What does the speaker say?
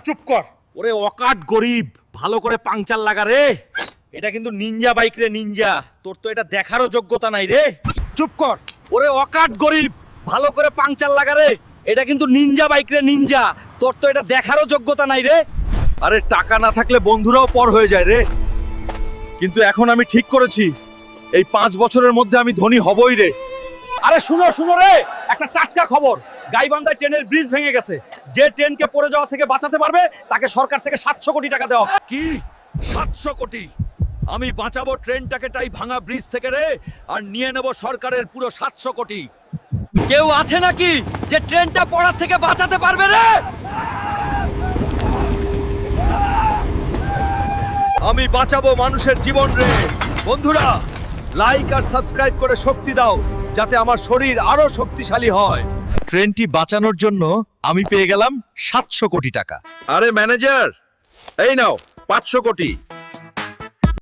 চুপ কর। ওরে অকাট গরিব, ভালো করে পাংচার লাগা রে। এটা কিন্তু নিনজা বাইক রে, নিনজা। তোর তো এটা দেখারও যোগ্যতা নাই রে। চুপ কর। ওরে অকাট গরিব, ভালো করে পাংচার লাগা রে। এটা কিন্তু নিনজা বাইক রে, নিনজা। তোর তো এটা দেখারও যোগ্যতা নাই রে। আরে টাকা না থাকলে বন্ধুরাও পর হয়ে যায় রে। কিন্তু এখন আমি ঠিক করেছি, এই 5 বছরের মধ্যে আমি ধনী হবই রে। আরে শুনো শুনো রে, একটা টাটকা খবর। গাইবান্ধায় ট্রেনের ব্রিজ ভেঙে গেছে। যে ট্রেনকে পড়ে যাওয়া থেকে বাঁচাতে পারবে তাকে সরকার থেকে 700 কোটি টাকা দেওয়া। কি 700 কোটি? আমি বাঁচাবো ট্রেনটাকে তাই ভাঙা ব্রিজ থেকে রে, আর নিয়ে নেব সরকারের পুরো 700 কোটি। কেউ আছে নাকি যে ট্রেনটা পড়ার থেকে বাঁচাতে পারবে রে? আমি বাঁচাবো মানুষের জীবন রে। বন্ধুরা, লাইক আর সাবস্ক্রাইব করে শক্তি দাও, যাতে আমার শরীর আরো শক্তিশালী হয়। ট্রেনটি বাঁচানোর জন্য আমি পেয়ে গেলাম 700 কোটি টাকা। আরে ম্যানেজার, এই নাও 500 কোটি।